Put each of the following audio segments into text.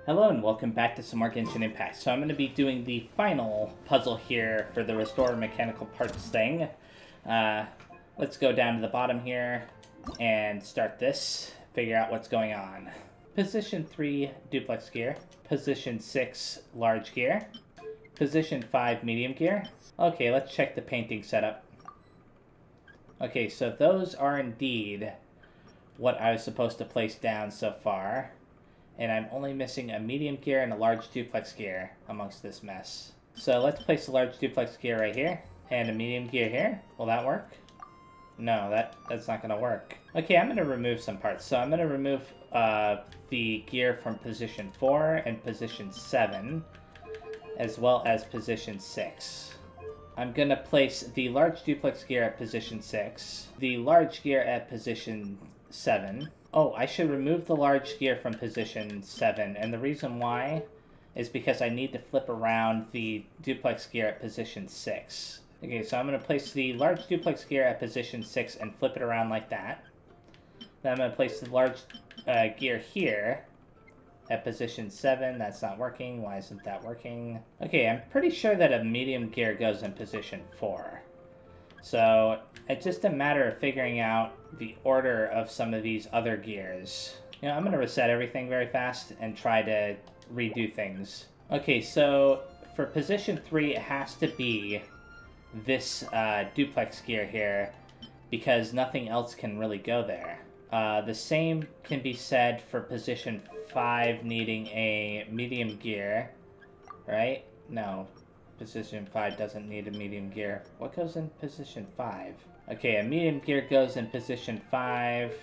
Hello and welcome back to some more Genshin Impact. So I'm going to be doing the final puzzle here for the Restore Mechanical Parts thing. Let's go down to the bottom here and start this, figure out what's going on. Position 3, duplex gear. Position 6, large gear. Position 5, medium gear. Okay, let's check the painting setup. Okay, so those are indeed what I was supposed to place down so far. And I'm only missing a medium gear and a large duplex gear amongst this mess. So let's place a large duplex gear right here, and a medium gear here. Will that work? No, that's not going to work. Okay, I'm going to remove some parts. So I'm going to remove the gear from position 4 and position 7, as well as position 6. I'm going to place the large duplex gear at position 6, the large gear at position 7. Oh, I should remove the large gear from position 7, and the reason why is because I need to flip around the duplex gear at position 6. Okay, so I'm going to place the large duplex gear at position 6 and flip it around like that. Then I'm going to place the large gear here at position 7. That's not working. Why isn't that working? Okay, I'm pretty sure that a medium gear goes in position 4. So it's just a matter of figuring out the order of some of these other gears. You know, I'm going to reset everything very fast and try to redo things. Okay, so for position 3, it has to be this duplex gear here because nothing else can really go there. The same can be said for position 5 needing a medium gear, right? No. Position 5 doesn't need a medium gear. What goes in position 5? Okay, a medium gear goes in position 5.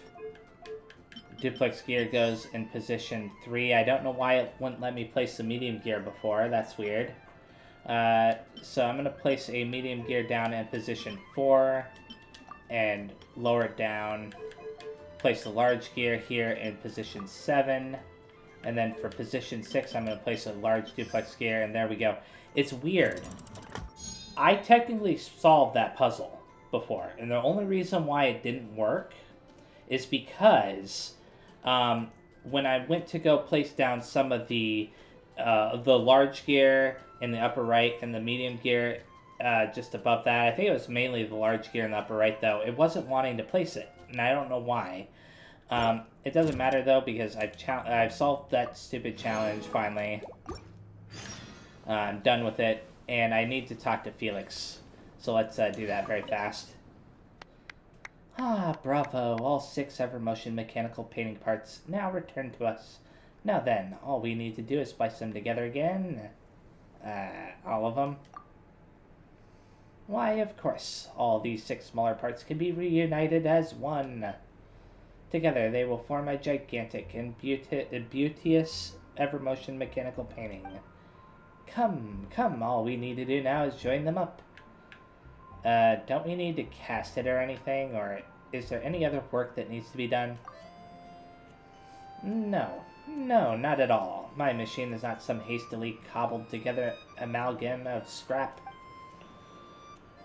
Duplex gear goes in position 3. I don't know why it wouldn't let me place the medium gear before. That's weird. So I'm going to place a medium gear down in position 4 and lower it down. Place the large gear here in position 7. And then for position 6, I'm going to place a large duplex gear, and there we go. It's weird. I technically solved that puzzle before, and the only reason why it didn't work is because when I went to go place down some of the large gear in the upper right and the medium gear just above that, I think it was mainly the large gear in the upper right, though, it wasn't wanting to place it, and I don't know why. It doesn't matter, though, because I've solved that stupid challenge, finally. I'm done with it, and I need to talk to Felix. So let's do that very fast. Ah, bravo. All 6 Evermotion Mechanical Painting parts now return to us. Now then, all we need to do is splice them together again. All of them? Why, of course. All these 6 smaller parts can be reunited as one. Together, they will form a gigantic and beauteous Evermotion Mechanical Painting. Come, all we need to do now is join them up. Don't we need to cast it or anything, or is there any other work that needs to be done? No, not at all. My machine is not some hastily cobbled together amalgam of scrap.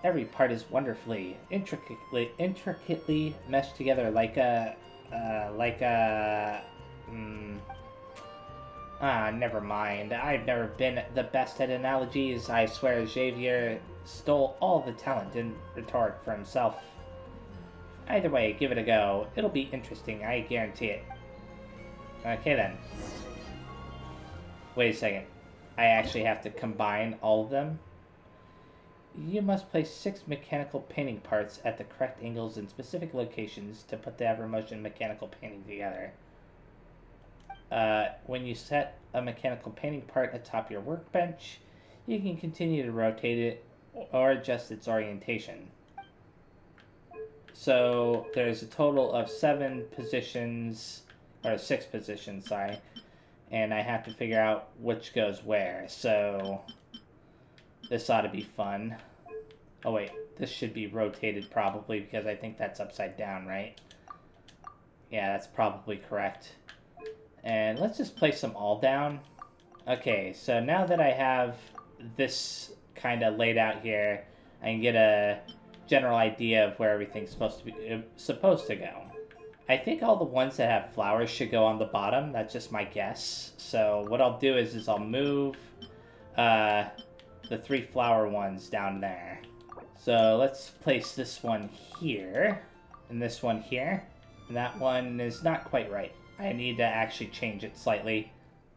Every part is wonderfully, intricately meshed together never mind. I've never been the best at analogies. I swear Xavier stole all the talent in rhetoric for himself. Either way, give it a go. It'll be interesting, I guarantee it. Okay then. Wait a second. I actually have to combine all of them? You must place 6 mechanical painting parts at the correct angles in specific locations to put the Evermotion Mechanical Painting together. When you set a mechanical painting part atop your workbench, you can continue to rotate it or adjust its orientation. So there's a total of 6 positions, sorry, and I have to figure out which goes where. So this ought to be fun. Oh wait, this should be rotated probably because I think that's upside down, right? Yeah, that's probably correct. And let's just place them all down. Okay, so now that I have this kind of laid out here, I can get a general idea of where everything's supposed to go. I think all the ones that have flowers should go on the bottom. That's just my guess. So what I'll do is I'll move the 3 flower ones down there. So let's place this one here, and this one here. And that one is not quite right. I need to actually change it slightly.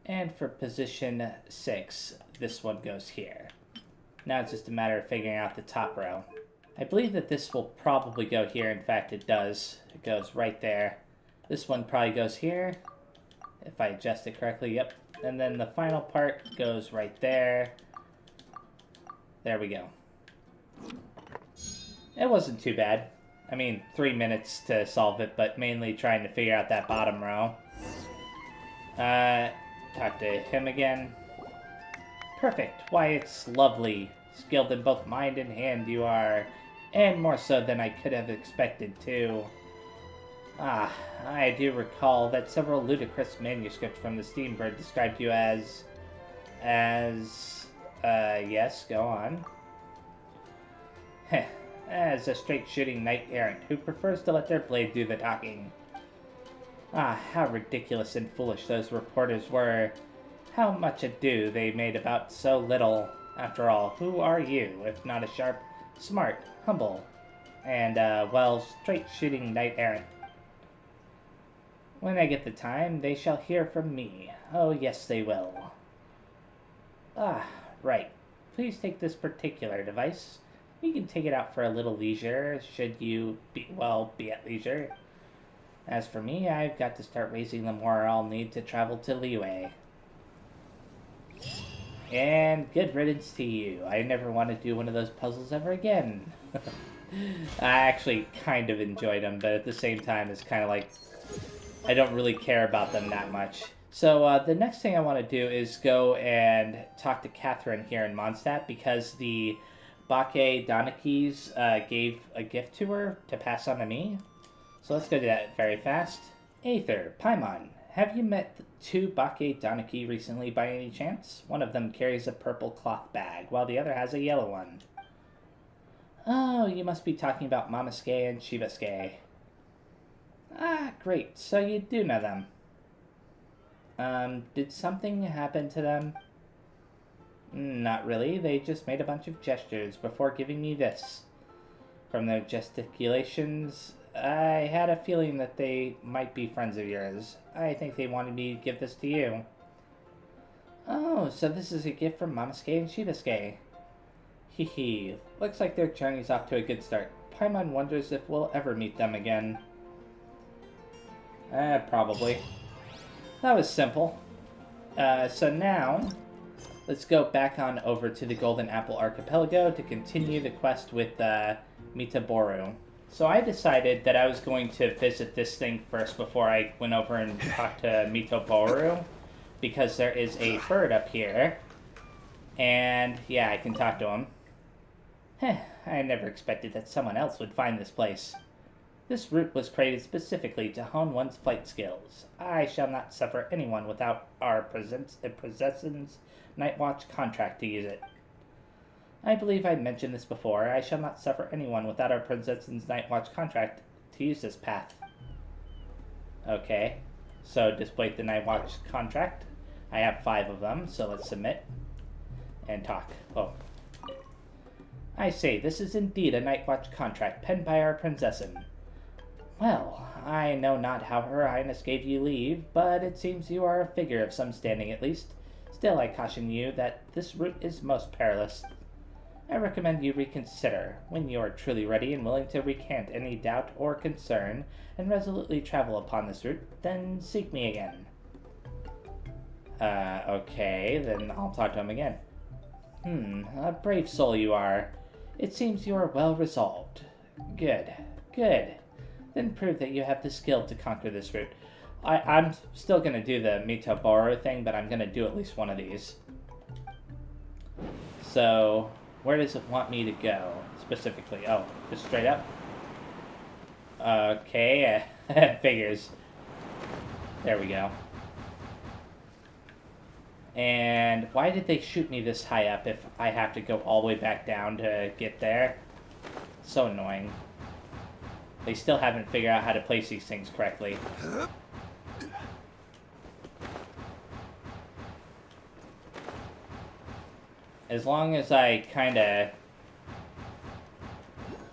And for position 6, this one goes here. Now it's just a matter of figuring out the top row. I believe that this will probably go here. In fact, it does. It goes right there. This one probably goes here, if I adjust it correctly. Yep. And then the final part goes right there. There we go. It wasn't too bad. I mean, 3 minutes to solve it, but mainly trying to figure out that bottom row. Talk to him again. Perfect. Why, it's lovely. Skilled in both mind and hand you are. And more so than I could have expected, too. Ah, I do recall that several ludicrous manuscripts from the Steambird described you as... yes, go on. Heh. As a straight-shooting knight-errant who prefers to let their blade do the talking. Ah, how ridiculous and foolish those reporters were. How much ado they made about so little. After all, who are you, if not a sharp, smart, humble, and, well, straight-shooting knight-errant? When I get the time, they shall hear from me. Oh, yes, they will. Ah, right. Please take this particular device. You can take it out for a little leisure, should you be at leisure. As for me, I've got to start raising the more I'll need to travel to Liyue. And good riddance to you. I never want to do one of those puzzles ever again. I actually kind of enjoyed them, but at the same time, it's kind of like I don't really care about them that much. So the next thing I want to do is go and talk to Catherine here in Mondstadt, because the Bake-Danukis gave a gift to her to pass on to me. So let's go do that very fast. Aether, Paimon, have you met 2 Bake-Danuki recently by any chance? One of them carries a purple cloth bag, while the other has a yellow one. Oh, you must be talking about Mamaske and Shibaske. Ah, great, so you do know them. Did something happen to them? Not really, they just made a bunch of gestures before giving me this. From their gesticulations, I had a feeling that they might be friends of yours. I think they wanted me to give this to you. Oh, so this is a gift from Mamaske and Shibaske. Hee. Looks like their journey's off to a good start. Paimon wonders if we'll ever meet them again. Probably. That was simple. So now, let's go back on over to the Golden Apple Archipelago to continue the quest with Miitoboru. So I decided that I was going to visit this thing first before I went over and talked to Miitoboru, because there is a bird up here, and yeah, I can talk to him. I never expected that someone else would find this place. This route was created specifically to hone one's flight skills. I shall not suffer anyone without our possession's Night Watch contract to use it. I believe I mentioned this before. I shall not suffer anyone without our Princess's Night Watch contract to use this path. Okay, so display the Night Watch contract. I have 5 of them, so let's submit and talk. Oh. I say, this is indeed a Night Watch contract penned by our Prinzessin. Well, I know not how Her Highness gave you leave, but it seems you are a figure of some standing at least. Still, I caution you that this route is most perilous. I recommend you reconsider. When you are truly ready and willing to recant any doubt or concern, and resolutely travel upon this route, then seek me again. Okay, then I'll talk to him again. A brave soul you are. It seems you are well resolved. Good. Then prove that you have the skill to conquer this route. I'm still going to do the Miitoboru thing, but I'm going to do at least one of these. So, where does it want me to go, specifically? Oh, just straight up? Okay, figures. There we go. And why did they shoot me this high up if I have to go all the way back down to get there? So annoying. They still haven't figured out how to place these things correctly. As long as I kinda...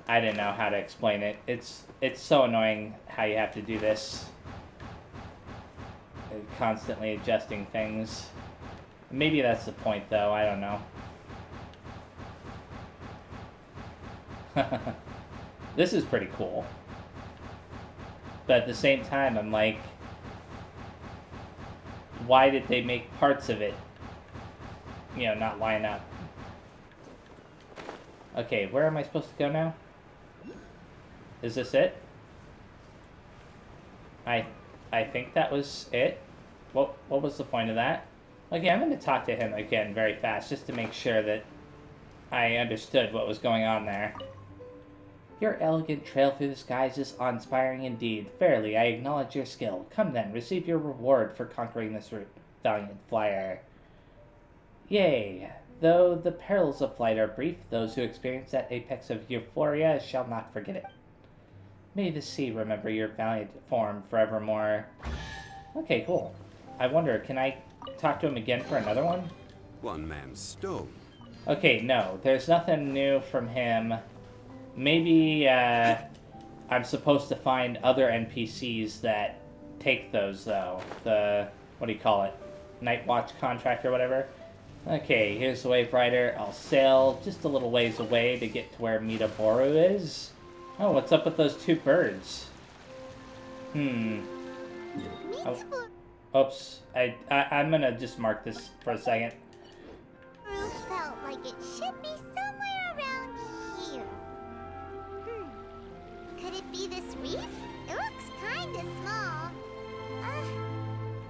I don't know how to explain it. It's so annoying how you have to do this. Constantly adjusting things. Maybe that's the point, though. I don't know. This is pretty cool. But at the same time, I'm like... Why did they make parts of it, you know, not line up? Okay, where am I supposed to go now? Is this it? I think that was it. What was the point of that? Okay, I'm going to talk to him again very fast, just to make sure that I understood what was going on there. Your elegant trail through the skies is awe-inspiring indeed. Fairly, I acknowledge your skill. Come then, receive your reward for conquering this valiant flyer. Yea, though the perils of flight are brief, those who experience that apex of euphoria shall not forget it. May the sea remember your valiant form forevermore. Okay, cool. I wonder, can I talk to him again for another one? One man's stone. Okay, no. There's nothing new from him. Maybe, I'm supposed to find other NPCs that take those, though. The, what do you call it? Night Watch contract or whatever. Okay, here's the Wave Rider. I'll sail just a little ways away to get to where Miitoboru is. Oh, what's up with those two birds? Oh, oops. I'm gonna just mark this for a second. Roof felt like it should be somewhere around here. Could it be this reef? It looks kinda small.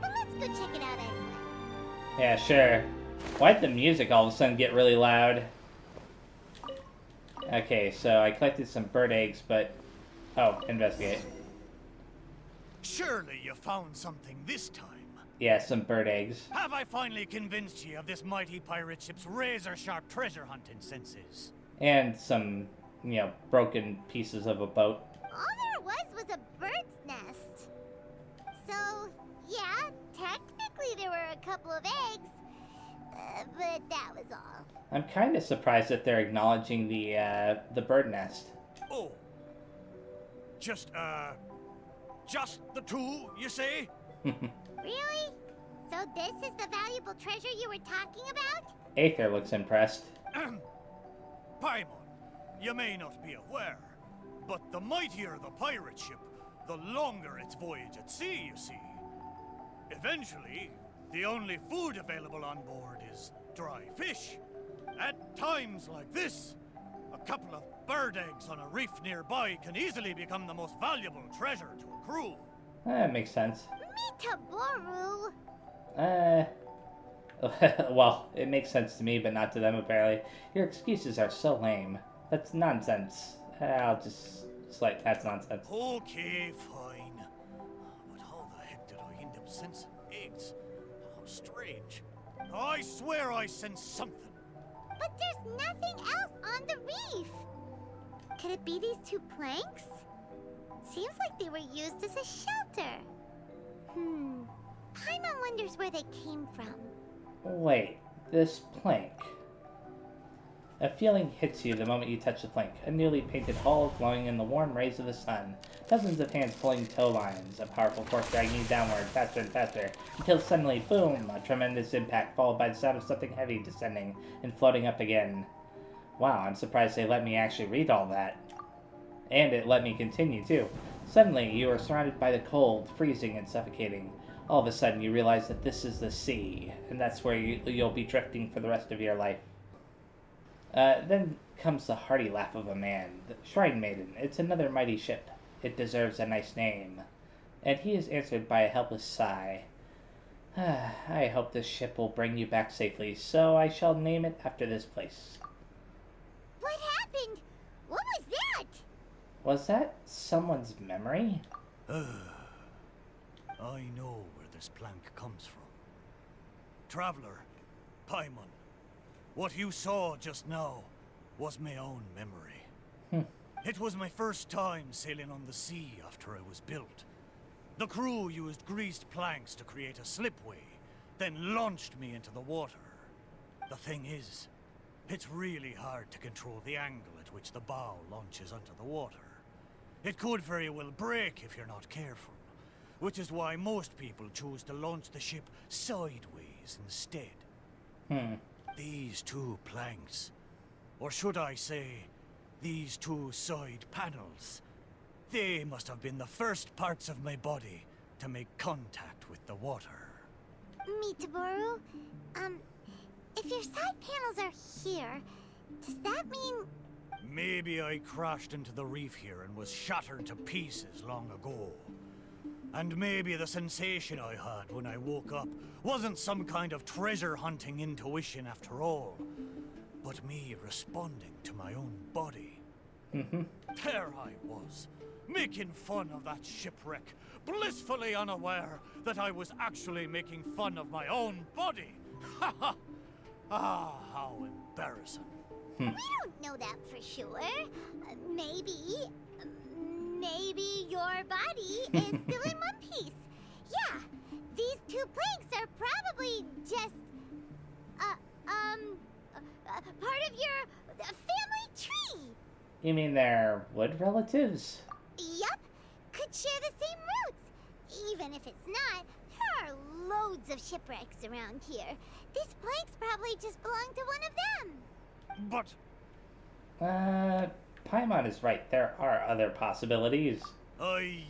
But let's go check it out anyway. Yeah, sure. Why'd the music all of a sudden get really loud? Okay, so I collected some bird eggs, but... Oh, investigate. Surely you found something this time. Yeah, some bird eggs. Have I finally convinced you of this mighty pirate ship's razor-sharp treasure hunting senses? And some, you know, broken pieces of a boat. All there was a bird's nest. So, yeah, technically there were a couple of eggs, but that was all. I'm kind of surprised that they're acknowledging the bird nest. Oh. Just the two, you say? Really? So this is the valuable treasure you were talking about? Aether looks impressed. Paimon, you may not be aware, but the mightier the pirate ship, the longer its voyage at sea, you see. Eventually, the only food available on board is dry fish. At times like this, a couple of bird eggs on a reef nearby can easily become the most valuable treasure to a crew. That makes sense. Miitoboru! Well, it makes sense to me, but not to them, apparently. Your excuses are so lame. That's nonsense. I'll just... It's like, that's nonsense. Okay, fine. But how the heck did I end up sensing eggs? How strange. I swear I sensed something. But there's nothing else on the reef! Could it be these two planks? Seems like they were used as a shelter. Paimon wonders where they came from. Wait, this plank. A feeling hits you the moment you touch the plank. A newly painted hull glowing in the warm rays of the sun. Dozens of hands pulling tow lines. A powerful force dragging you downward, faster and faster, until suddenly, boom, a tremendous impact followed by the sound of something heavy descending and floating up again. Wow, I'm surprised they let me actually read all that. And it let me continue, too. Suddenly, you are surrounded by the cold, freezing and suffocating. All of a sudden, you realize that this is the sea, and that's where you'll be drifting for the rest of your life. Then comes the hearty laugh of a man. The Shrine Maiden. It's another mighty ship. It deserves a nice name. And he is answered by a helpless sigh. I hope this ship will bring you back safely, so I shall name it after this place. What happened? What was that? Was that someone's memory? I know where this plank comes from. Traveler, Paimon, what you saw just now was my own memory. It was my first time sailing on the sea after I was built. The crew used greased planks to create a slipway, then launched me into the water. The thing is, it's really hard to control the angle at which the bow launches onto the water. It could very well break if you're not careful, which is why most people choose to launch the ship sideways instead. These two planks, or should I say, these two side panels, they must have been the first parts of my body to make contact with the water. Miitoboru, if your side panels are here, does that mean... Maybe I crashed into the reef here and was shattered to pieces long ago. And maybe the sensation I had when I woke up wasn't some kind of treasure-hunting intuition after all, but me responding to my own body. There I was, making fun of that shipwreck, blissfully unaware that I was actually making fun of my own body. Ha ha! Ah, how embarrassing. We don't know that for sure. Maybe your body is still in one piece. Yeah, these two planks are probably just, part of your family tree. You mean they're wood relatives? Yup, could share the same roots. Even if it's not, there are loads of shipwrecks around here. These planks probably just belong to one of them. But... Paimon is right. There are other possibilities. Thank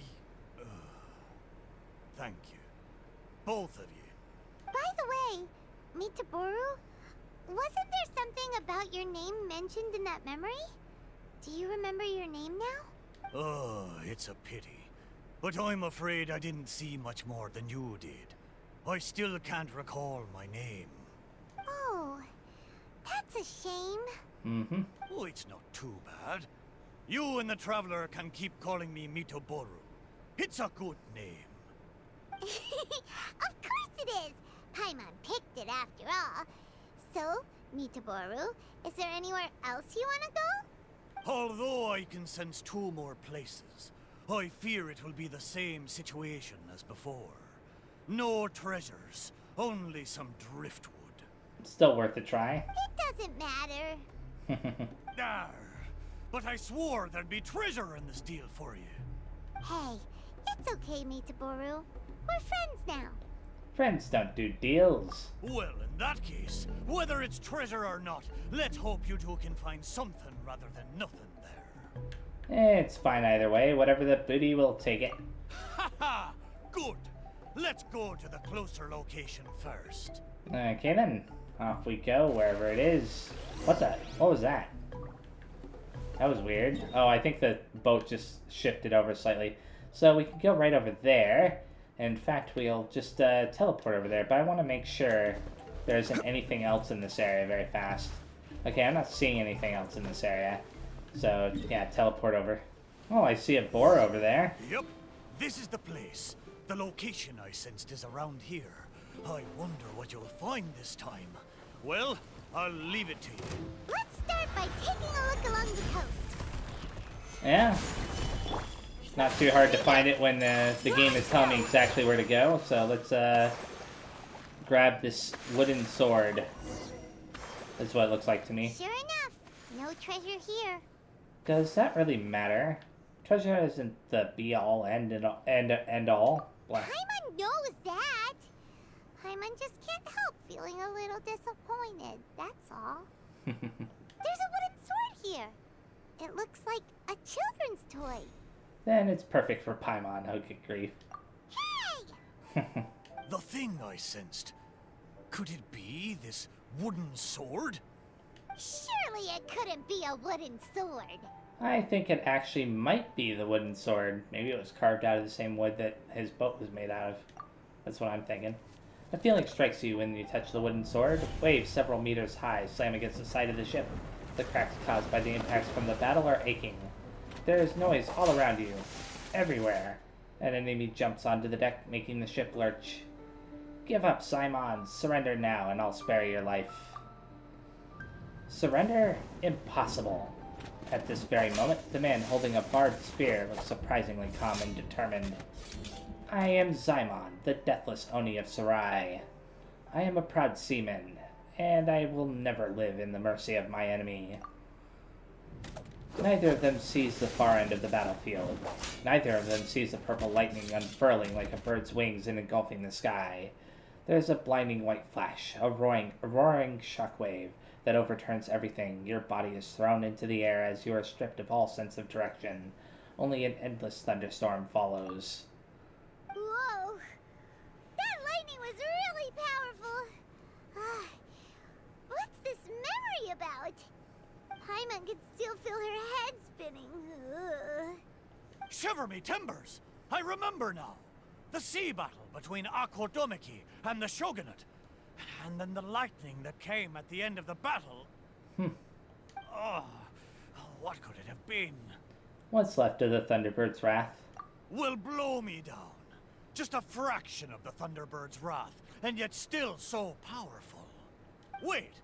you. Both of you. By the way, Miitoboru, wasn't there something about your name mentioned in that memory? Do you remember your name now? Oh, it's a pity. But I'm afraid I didn't see much more than you did. I still can't recall my name. Oh, that's a shame. Oh, it's not too bad. You and the Traveler can keep calling me Miitoboru. It's a good name. Of course it is! Paimon picked it after all. So, Miitoboru, is there anywhere else you want to go? Although I can sense two more places, I fear it will be the same situation as before. No treasures, only some driftwood. Still worth a try. It doesn't matter. Arr, but I swore there'd be treasure in this deal for you. Hey, it's okay, Miitoboru. We're friends now. Friends don't do deals. Well, in that case, whether it's treasure or not, let's hope you two can find something rather than nothing there. It's fine either way. Whatever the booty will take it. Ha ha! Good. Let's go to the closer location first. Okay then. Off we go, wherever it is. What was that? That was weird. Oh, I think the boat just shifted over slightly. So we can go right over there. In fact, we'll just teleport over there. But I want to make sure there isn't anything else in this area very fast. Okay, I'm not seeing anything else in this area. So, yeah, teleport over. Oh, I see a boar over there. Yep. This is the place. The location I sensed is around here. I wonder what you'll find this time. Well, I'll leave it to you. Let's start by taking a look along the coast. Yeah. Not too hard to find it when the game is telling me exactly where to go. So let's grab this wooden sword. That's what it looks like to me. Sure enough, no treasure here. Does that really matter? Treasure isn't the be-all, end all. Blah. Paimon knows that. Paimon just can't help feeling a little disappointed, that's all. There's a wooden sword here. It looks like a children's toy. Then it's perfect for Paimon. Oh, good grief. Hey! The thing I sensed. Could it be this wooden sword? Surely it couldn't be a wooden sword. I think it actually might be the wooden sword. Maybe it was carved out of the same wood that his boat was made out of. That's what I'm thinking. A feeling strikes you when you touch the wooden sword. Waves several meters high slam against the side of the ship. The cracks caused by the impacts from the battle are aching. There is noise all around you. Everywhere. An enemy jumps onto the deck, making the ship lurch. Give up, Simon. Surrender now, and I'll spare your life. Surrender? Impossible. At this very moment, the man holding a barbed spear looks surprisingly calm and determined. I am Zaimon, the deathless Oni of Sarai. I am a proud seaman, and I will never live in the mercy of my enemy. Neither of them sees the far end of the battlefield. Neither of them sees the purple lightning unfurling like a bird's wings and engulfing the sky. There is a blinding white flash, a roaring shockwave that overturns everything. Your body is thrown into the air as you are stripped of all sense of direction. Only an endless thunderstorm follows. Whoa! That lightning was really powerful. What's this memory about? Paimon could still feel her head spinning. Shiver me timbers! I remember now. The sea battle between Bake-Danuki and the Shogunate. And then the lightning that came at the end of the battle. Oh, what could it have been? What's left of the Thunderbird's wrath? Will blow me down. Just a fraction of the Thunderbird's wrath, and yet still so powerful. Wait,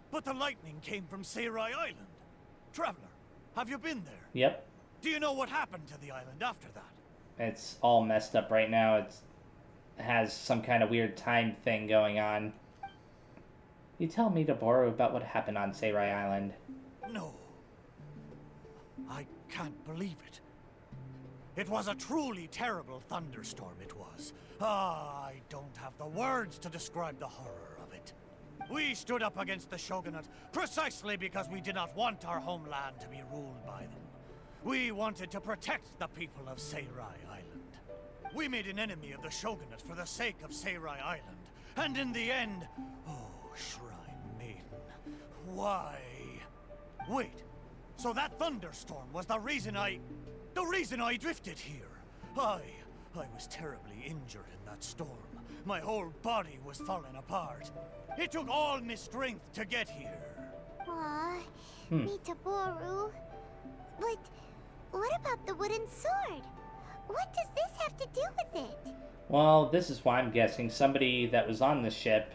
but the lightning came from Sarai Island. Traveler, have you been there? Yep. Do you know what happened to the island after that? It's all messed up right now. It has some kind of weird time thing going on. You tell Miitoboru about what happened on Sarai Island. No. I can't believe it. It was a truly terrible thunderstorm, it was. I don't have the words to describe the horror of it. We stood up against the Shogunate precisely because we did not want our homeland to be ruled by them. We wanted to protect the people of Sarai Island. We made an enemy of the Shogunate for the sake of Sarai Island. And in the end... Oh, Shrine Maiden. Why? Wait. So that thunderstorm was the reason I drifted here. I was terribly injured in that storm. My whole body was falling apart. It took all my strength to get here. Aw, Miitoboru. But what about the wooden sword? What does this have to do with it? Well, this is why I'm guessing somebody that was on the ship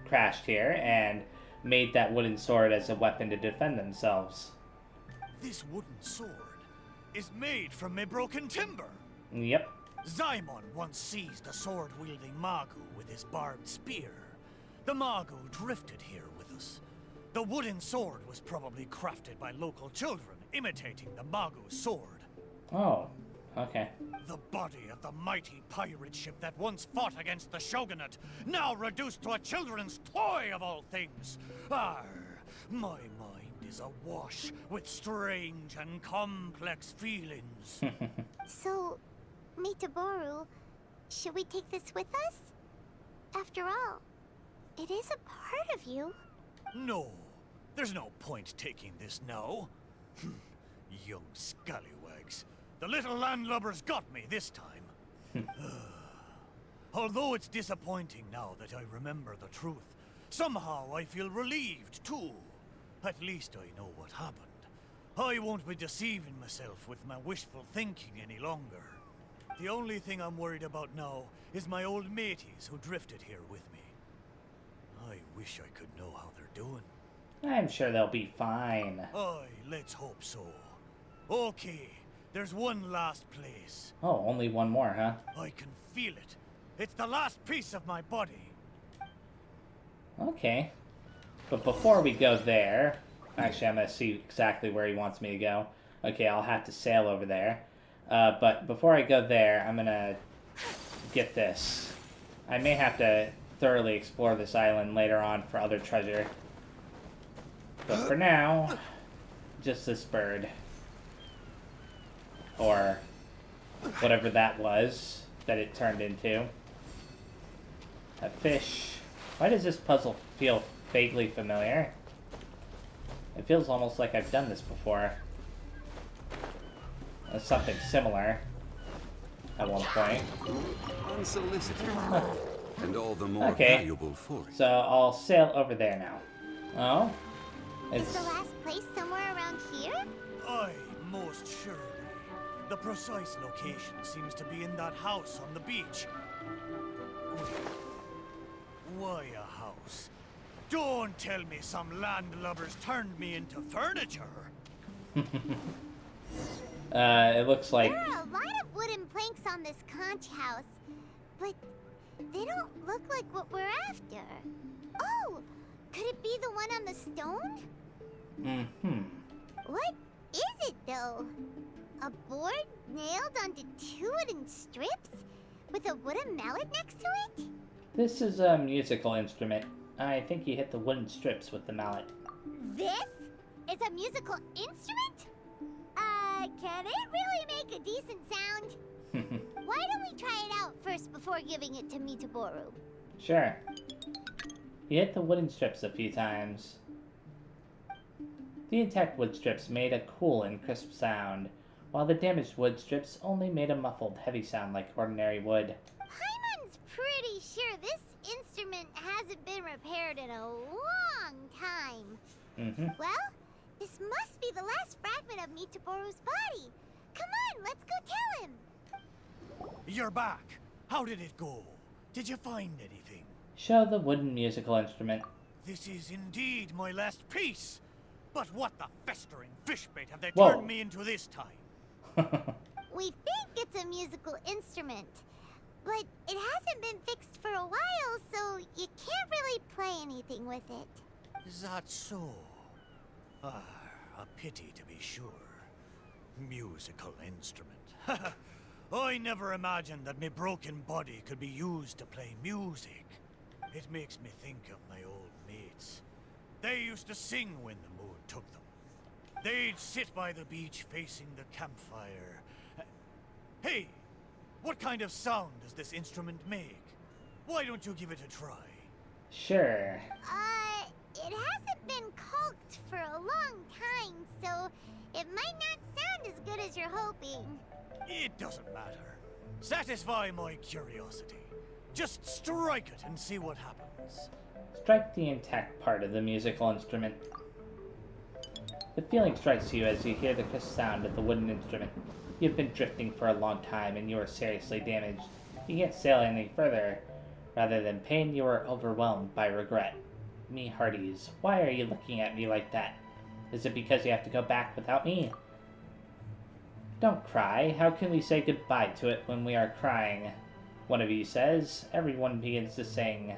crashed here and made that wooden sword as a weapon to defend themselves. This wooden sword is made from my broken timber. Yep. Zaimon once seized a sword-wielding Magu with his barbed spear. The Magu drifted here with us. The wooden sword was probably crafted by local children, imitating the Magu's sword. Oh, okay. The body of the mighty pirate ship that once fought against the Shogunate, now reduced to a children's toy of all things. Arr, my mind is awash with strange and complex feelings. So, Miitoboru, should we take this with us? After all, it is a part of you. No, there's no point taking this now. Young scallywags. The little landlubbers got me this time. Although it's disappointing now that I remember the truth, somehow I feel relieved too. At least I know what happened. I won't be deceiving myself with my wishful thinking any longer. The only thing I'm worried about now is my old mateys who drifted here with me. I wish I could know how they're doing. I'm sure they'll be fine. Aye, let's hope so. Okay, there's one last place. Oh, only one more, huh? I can feel it. It's the last piece of my body. Okay. But before we go there... Actually, I'm going to see exactly where he wants me to go. Okay, I'll have to sail over there. But before I go there, I'm going to get this. I may have to thoroughly explore this island later on for other treasure. But for now, just this bird. Or whatever that was that it turned into. A fish. Why does this puzzle feel vaguely familiar? It feels almost like I've done this before. Something similar. At one point. Unsolicited. And all the more Okay. valuable for it. So I'll sail over there now. Oh? Is the last place somewhere around here? Aye, most surely. The precise location seems to be in that house on the beach. Why a house? Don't tell me some landlubbers turned me into furniture. It looks like... There are a lot of wooden planks on this conch house, but they don't look like what we're after. Oh, could it be the one on the stone? Mm-hmm. What is it, though? A board nailed onto 2 wooden strips with a wooden mallet next to it? This is a musical instrument. I think you hit the wooden strips with the mallet. This is a musical instrument? Can it really make a decent sound? Why don't we try it out first before giving it to Miitoboru? Sure. You hit the wooden strips a few times. The intact wood strips made a cool and crisp sound, while the damaged wood strips only made a muffled, heavy sound like ordinary wood. Paimon's pretty sure this instrument hasn't been repaired in a long time. Mm-hmm. Well, this must be the last fragment of Miitoboru's body. Come on, let's go tell him. You're back. How did it go? Did you find anything? Show the wooden musical instrument. This is indeed my last piece. But what the festering fishbait have they Whoa. turned me into this time? We think it's a musical instrument, but it hasn't been fixed for a while, so you can't really play anything with it. Is that so? Ah, a pity to be sure. Musical instrument. I never imagined that my broken body could be used to play music. It makes me think of my old mates. They used to sing when the mood took them. They'd sit by the beach facing the campfire. Hey, what kind of sound does this instrument make? Why don't you give it a try? Sure. It hasn't been caulked for a long time, so it might not sound as good as you're hoping. It doesn't matter. Satisfy my curiosity. Just strike it and see what happens. Strike the intact part of the musical instrument. The feeling strikes you as you hear the crisp sound of the wooden instrument. You've been drifting for a long time and you are seriously damaged. You can't sail any further. Rather than pain, you are overwhelmed by regret. Me hearties, why are you looking at me like that? Is it because you have to go back without me? Don't cry. How can we say goodbye to it when we are crying? One of you says. Everyone begins to sing.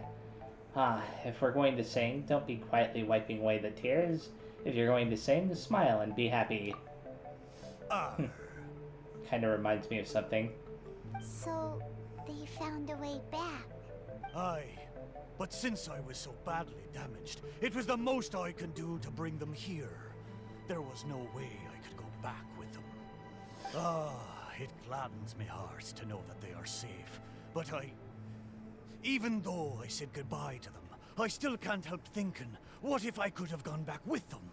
If we're going to sing, don't be quietly wiping away the tears. If you're going to sing, smile and be happy. Kind of reminds me of something. So, they found a way back. Aye, but since I was so badly damaged, it was the most I could do to bring them here. There was no way I could go back with them. It gladdens my heart to know that they are safe. But even though I said goodbye to them, I still can't help thinking, what if I could have gone back with them?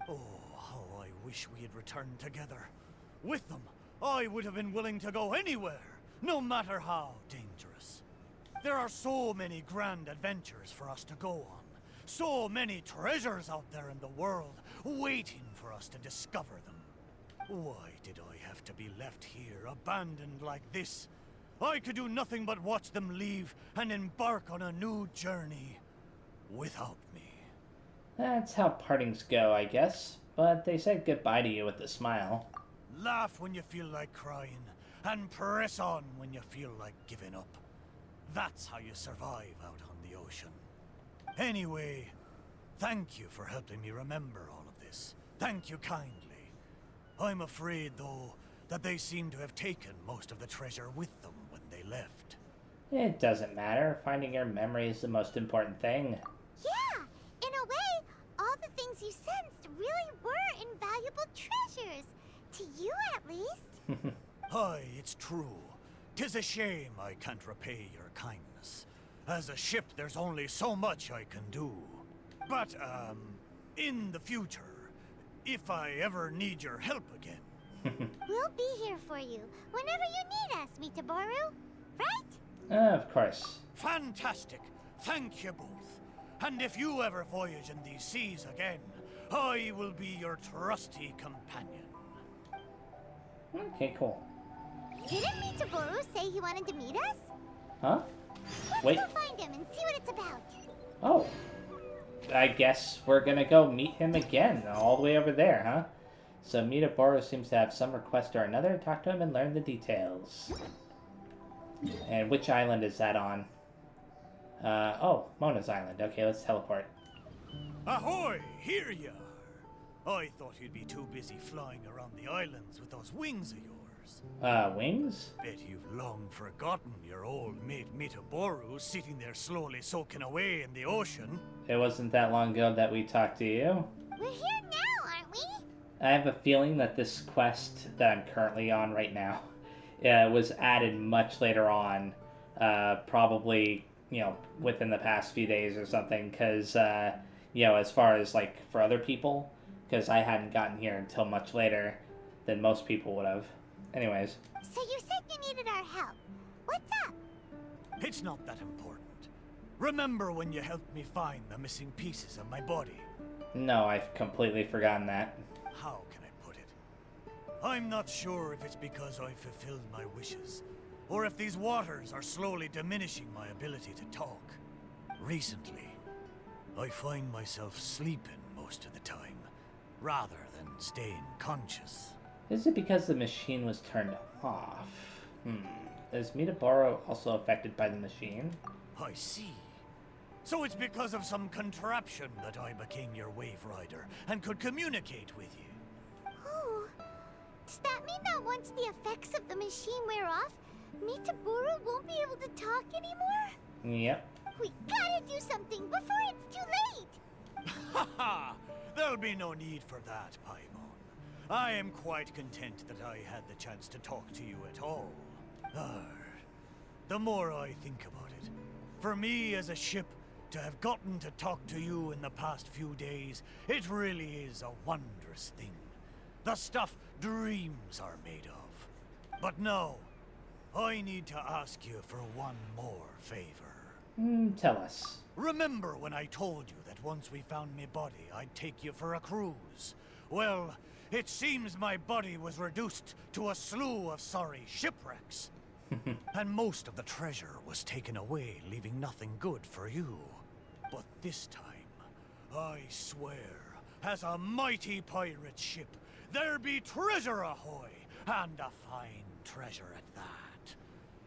Oh, how I wish we had returned together. With them, I would have been willing to go anywhere, no matter how dangerous. There are so many grand adventures for us to go on. So many treasures out there in the world, waiting for us to discover them. Why did I have to be left here, abandoned like this? I could do nothing but watch them leave and embark on a new journey without me. That's how partings go, I guess. But they said goodbye to you with a smile. Laugh when you feel like crying, and press on when you feel like giving up. That's how you survive out on the ocean. Anyway, thank you for helping me remember all of this. Thank you kindly. I'm afraid, though, that they seem to have taken most of the treasure with them when they left. It doesn't matter. Finding your memory is the most important thing. Yeah, in a way, all the things you sensed really were invaluable treasures. To you, at least. Aye, it's true. 'Tis a shame I can't repay your kindness. As a ship, there's only so much I can do. But, in the future, if I ever need your help again... We'll be here for you whenever you need us, Miitoboru. Right? Of course. Fantastic. Thank you both. And if you ever voyage in these seas again, I will be your trusty companion. Okay, cool. Didn't Miitoboru say he wanted to meet us? Huh? Let's Wait. go find him and see what it's about. Oh. I guess we're gonna go meet him again, all the way over there, huh? So Miitoboru seems to have some request or another. Talk to him and learn the details. And which island is that on? Oh, Mona's island. Okay, let's teleport. Ahoy! Here you are. I thought you'd be too busy flying around the islands with those wings of yours. Wings? Bet you've long forgotten your old mate Miitoboru sitting there slowly soaking away in the ocean. It wasn't that long ago that we talked to you. We're here now, aren't we? I have a feeling that this quest that I'm currently on right now was added much later on, probably, you know, within the past few days or something, because, you know, as far as, like, for other people, because I hadn't gotten here until much later than most people would have. Anyways. So you said you needed our help. What's up? It's not that important. Remember when you helped me find the missing pieces of my body? No, I've completely forgotten that. How can I put it? I'm not sure if it's because I fulfilled my wishes, or if these waters are slowly diminishing my ability to talk. Recently, I find myself sleeping most of the time, rather than staying conscious. Is it because the machine was turned off? Is Miitoboru also affected by the machine? I see. So it's because of some contraption that I became your wave rider and could communicate with you. Oh, does that mean that once the effects of the machine wear off, Miitoboru won't be able to talk anymore? Yep. We gotta do something before it's too late! Ha ha! There'll be no need for that, Paimon. I am quite content that I had the chance to talk to you at all. The more I think about it, for me as a ship, to have gotten to talk to you in the past few days, it really is a wondrous thing. The stuff dreams are made of. But now, I need to ask you for one more favor. Tell us. Remember when I told you that once we found my body, I'd take you for a cruise? Well, it seems my body was reduced to a slew of sorry shipwrecks. And most of the treasure was taken away, leaving nothing good for you. But this time, I swear, as a mighty pirate ship, there be treasure ahoy, and a fine treasure at that.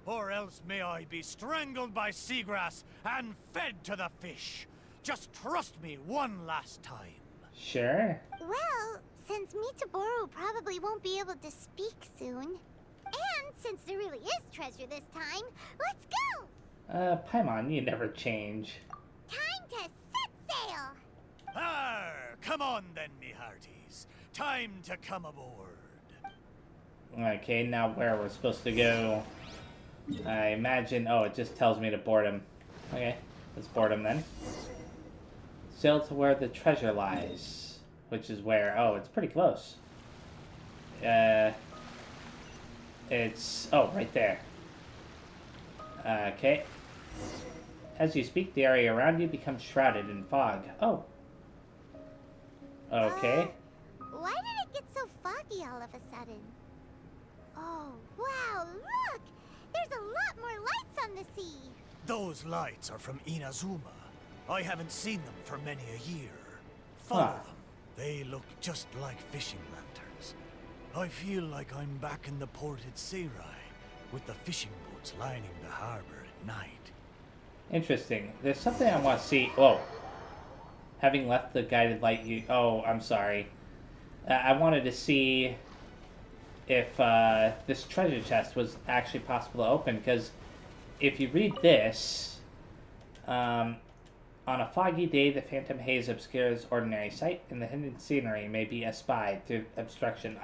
Or else may I be strangled by seagrass and fed to the fish. Just trust me one last time. Sure. Well, since Miitoboru probably won't be able to speak soon, and since there really is treasure this time, let's go! Paimon, you never change. Time to set sail! Come on then, me hearties. Time to come aboard. Okay, now where we're supposed to go. I imagine... Oh, it just tells me to board him. Okay, let's board him then. Sail to where the treasure lies. Which is where... Oh, it's pretty close. It's... Oh, right there. Okay. As you speak, the area around you becomes shrouded in fog. Oh. Okay. Why did it get so foggy all of a sudden? Oh, wow, look! There's a lot more lights on the sea! Those lights are from Inazuma. I haven't seen them for many a year. Follow them. They look just like fishing lanterns. I feel like I'm back in the port at Seirai, with the fishing boats lining the harbor at night. Interesting. There's something I want to see. Whoa. Having left the guided light, you... Oh, I'm sorry. I wanted to see if this treasure chest was actually possible to open, because if you read this, on a foggy day, the phantom haze obscures ordinary sight, and the hidden scenery may be espied through obstructing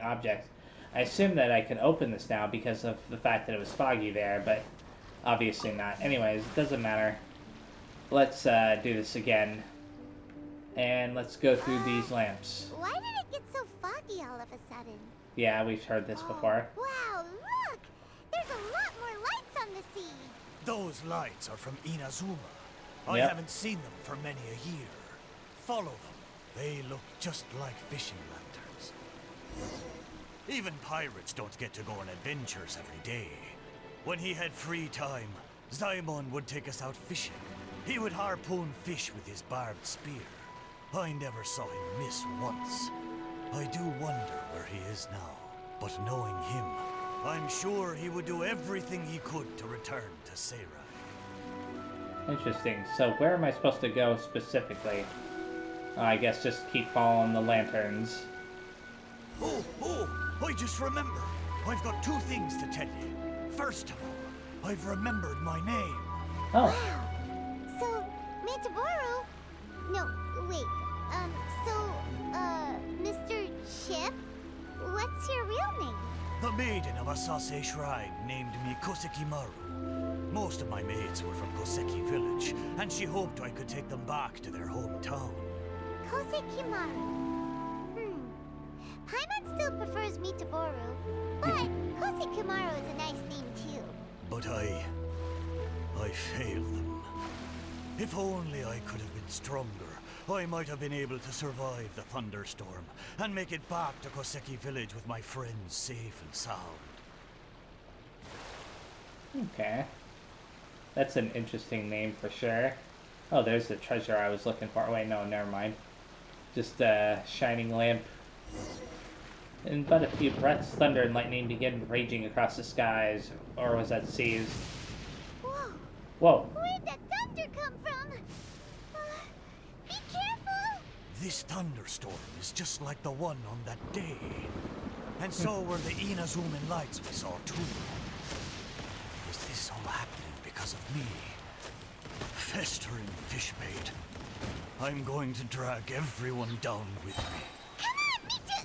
objects. I assume that I can open this now because of the fact that it was foggy there, but obviously not. Anyways, it doesn't matter. Let's do this again. And let's go through these lamps. Why did it get so foggy all of a sudden? Yeah, we've heard this before. Wow, look! There's a lot more lights on the sea! Those lights are from Inazuma. I Yep. haven't seen them for many a year. Follow them. They look just like fishing lanterns. Even pirates don't get to go on adventures every day. When he had free time, Zaimon would take us out fishing. He would harpoon fish with his barbed spear. I never saw him miss once. I do wonder where he is now, but knowing him, I'm sure he would do everything he could to return to Seirai. Interesting. So where am I supposed to go specifically? I guess just keep following the lanterns. Oh, I just remembered. I've got 2 things to tell you. First of all, I've remembered my name. Oh. Wow. So, Miitoboru? No, wait. Mr. Chip? What's your real name? The maiden of Asase Shrine named me Kosekimaru. Most of my mates were from Koseki village, and she hoped I could take them back to their hometown. Kosekimaru. Paimon still prefers Miitoboru, but Kosekimaru is a nice name too. But I failed them. If only I could have been stronger, I might have been able to survive the thunderstorm and make it back to Koseki village with my friends safe and sound. Okay. That's an interesting name for sure. Oh, there's the treasure I was looking for. Wait, no, never mind. Just a shining lamp. In but a few breaths, thunder and lightning began raging across the skies, or was that seas? Whoa! Whoa. Where'd that thunder come from? Be careful! This thunderstorm is just like the one on that day. And so were the Inazuman lights we saw too. Is this all happening because of me? Festering fish bait. I'm going to drag everyone down with me. Come on, Miito!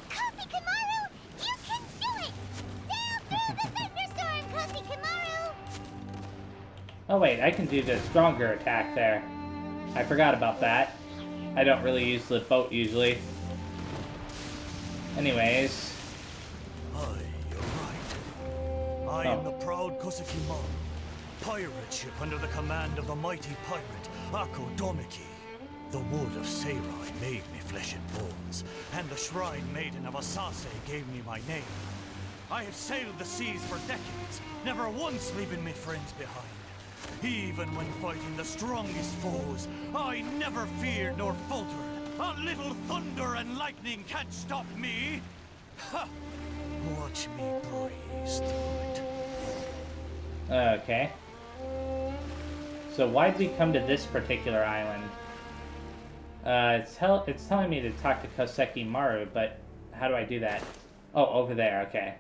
Kosekimaru! You can do it! Sail through the thunderstorm, Kosekimaru! Oh wait, I can do the stronger attack there. I forgot about that. I don't really use the boat usually. Anyways. Aye, you're right. I am the proud Kosekimaru, pirate ship under the command of the mighty pirate Bake-Danuki. The wood of Seirai made me flesh and bones, and the shrine maiden of Asase gave me my name. I have sailed the seas for decades, never once leaving my friends behind. Even when fighting the strongest foes, I never feared nor faltered. A little thunder and lightning can't stop me. Ha! Watch me breeze through it. Okay. So why'd we come to this particular island? It's telling me to talk to Kosekimaru, but how do I do that? Oh, over there, okay.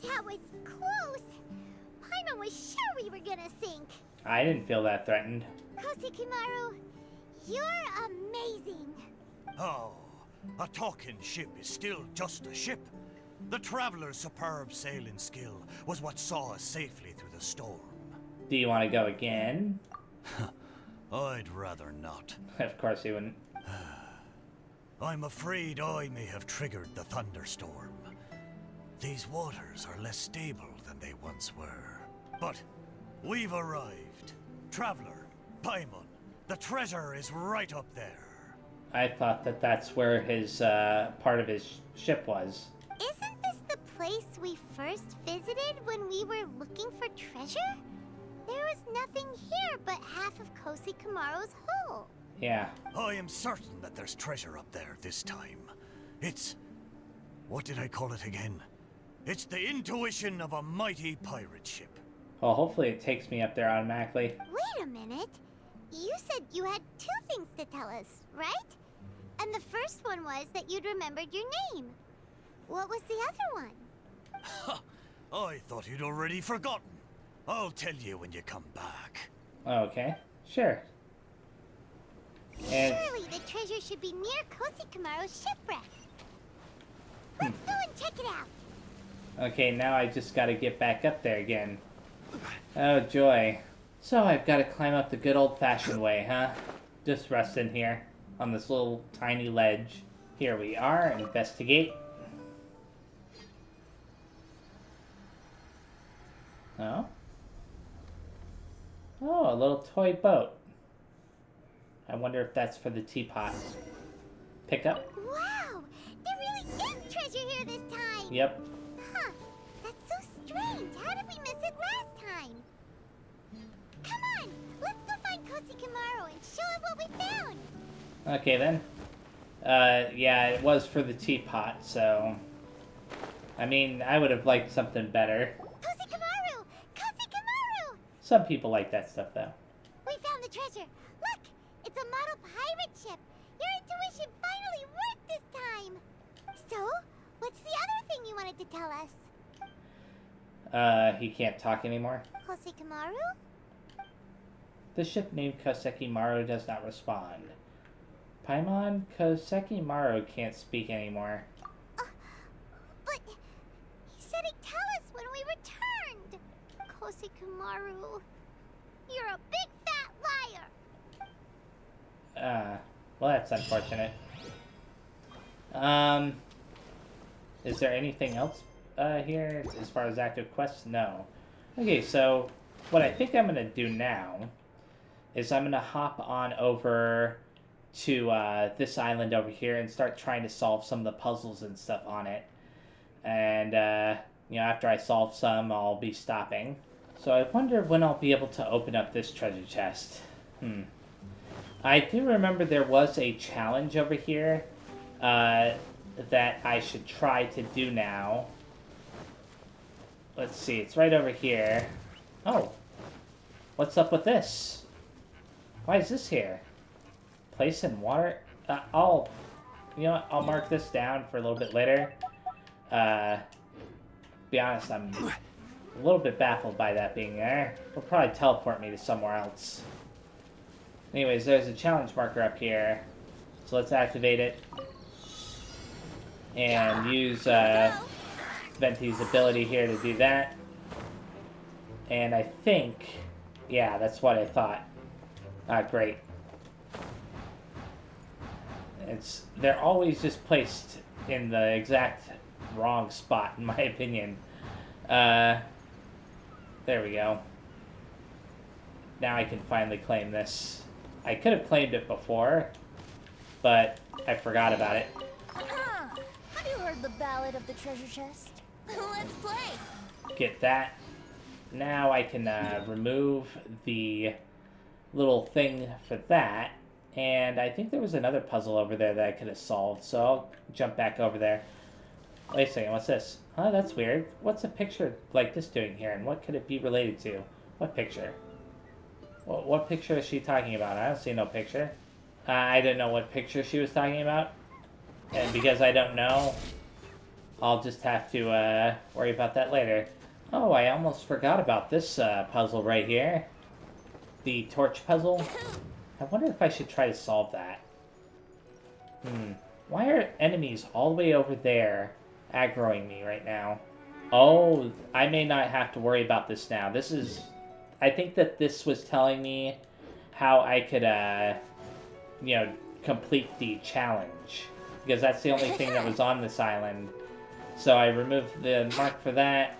That was close! Paimon was sure we were gonna sink. I didn't feel that threatened. Kosekimaru, you're amazing. Oh, a talking ship is still just a ship. The traveler's superb sailing skill was what saw us safely through the storm. Do you want to go again? I'd rather not. Of course you wouldn't. I'm afraid I may have triggered the thunderstorm. These waters are less stable than they once were. But we've arrived. Traveler, Paimon, the treasure is right up there. I thought that that's where his, part of his ship was. Isn't this the place we first visited when we were looking for treasure? There was nothing here but half of Kosekimaru's hull. Yeah. I am certain that there's treasure up there this time. It's... what did I call it again? It's the intuition of a mighty pirate ship. Well, hopefully it takes me up there automatically. Wait a minute. You said you had 2 things to tell us, right? And the first one was that you'd remembered your name. What was the other one? Ha! I thought you'd already forgotten. I'll tell you when you come back. Okay, sure. And Surely the treasure should be near Kosekimaru's shipwreck. Let's go and check it out. okay, now I just gotta get back up there again. Oh joy. So I've gotta climb up the good old-fashioned way, huh? Just resting here on this little tiny ledge. Here we are, investigate. Oh? Oh, a little toy boat. I wonder if that's for the teapot. Pick up? Wow! There really is treasure here this time! Yep. Huh. That's so strange. How did we miss it last time? Come on! Let's go find Kosekimaru and show him what we found! Okay then. Yeah, it was for the teapot, so... I mean, I would have liked something better. Kosekamaru! Kosekamaru! Some people like that stuff, though. We found the treasure. Look! It's a model pirate ship. Your intuition finally worked this time. So, what's the other thing you wanted to tell us? He can't talk anymore. Kosekamaru? The ship named Kosekimaru does not respond. Paimon, Kosekimaru can't speak anymore. But he said he'd tell us when we returned. Kosekamaru, you're a big fat liar. Well, that's unfortunate. Is there anything else here as far as active quests? No. Okay, so what I think I'm going to do now is I'm going to hop on over to this island over here and start trying to solve some of the puzzles and stuff on it. And, you know, after I solve some, I'll be stopping. So I wonder when I'll be able to open up this treasure chest. I do remember there was a challenge over here that I should try to do now. Let's see, it's right over here. Oh, what's up with this? Why is this here? Place in water? You know what, I'll mark this down for a little bit later. Be honest, I'm a little bit baffled by that being there. It'll probably teleport me to somewhere else. Anyways, there's a challenge marker up here. So let's activate it. And use Venti's ability here to do that. And I think... yeah, that's what I thought. Great. They're always just placed in the exact wrong spot, in my opinion. There we go. Now I can finally claim this. I could have claimed it before, but I forgot about it. Have you heard the Ballot of the treasure chest? Let's play! Get that. Now I can remove the little thing for that. And I think there was another puzzle over there that I could have solved, so I'll jump back over there. Wait a second, what's this? Huh, that's weird. What's a picture like this doing here, and what could it be related to? What picture? What picture is she talking about? I don't see no picture. I didn't know what picture she was talking about. And because I don't know, I'll just have to worry about that later. Oh, I almost forgot about this puzzle right here. The torch puzzle. I wonder if I should try to solve that. Why are enemies all the way over there aggroing me right now? Oh, I may not have to worry about this now. This is... I think that this was telling me how I could, you know, complete the challenge. Because that's the only thing that was on this island. So I removed the mark for that.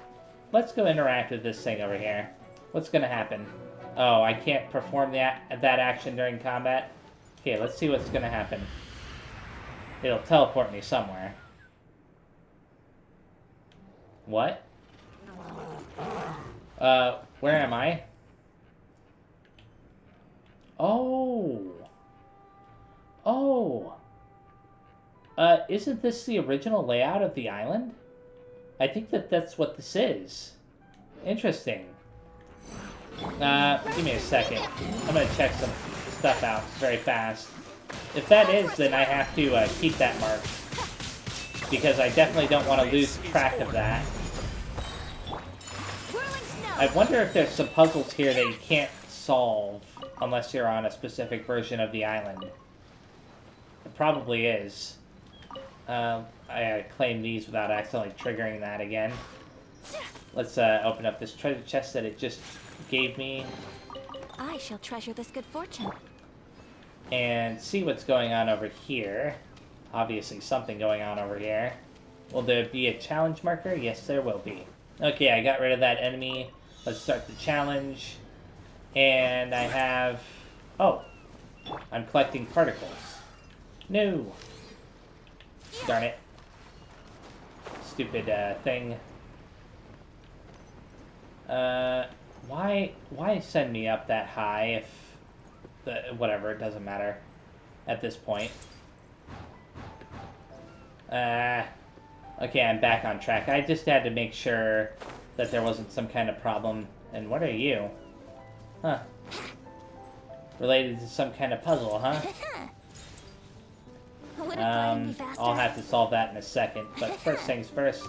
Let's go interact with this thing over here. What's going to happen? Oh, I can't perform that action during combat? Okay, let's see what's going to happen. It'll teleport me somewhere. What? Where am I? Oh! Oh! Isn't this the original layout of the island? I think that that's what this is. Interesting. Give me a second. I'm gonna check some stuff out very fast. If that is, then I have to keep that mark. Because I definitely don't want to lose track of that. I wonder if there's some puzzles here that you can't solve unless you're on a specific version of the island. It probably is. I gotta claim these without accidentally triggering that again. Let's open up this treasure chest that it just gave me. I shall treasure this good fortune. And see what's going on over here. Obviously something going on over here. Will there be a challenge marker? Yes, there will be. Okay, I got rid of that enemy. Let's start the challenge. And I have... oh. I'm collecting particles. No. Darn it. Stupid thing. Why send me up that high if... whatever, it doesn't matter at this point. Okay, I'm back on track. I just had to make sure that there wasn't some kind of problem. And what are you? Huh. Related to some kind of puzzle, huh? Would it grind me faster? I'll have to solve that in a second. But first things first,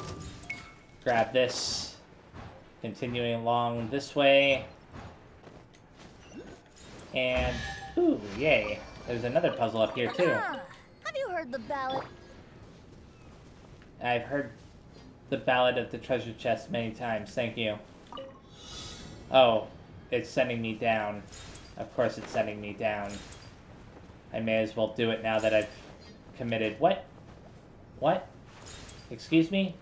grab this. Continuing along this way. And, ooh, yay. There's another puzzle up here, too. Have you heard the ballad? I've heard the Ballot of the Treasure Chest many times. Thank you. Oh, it's sending me down. Of course it's sending me down. I may as well do it now that I've committed. What? What? Excuse me?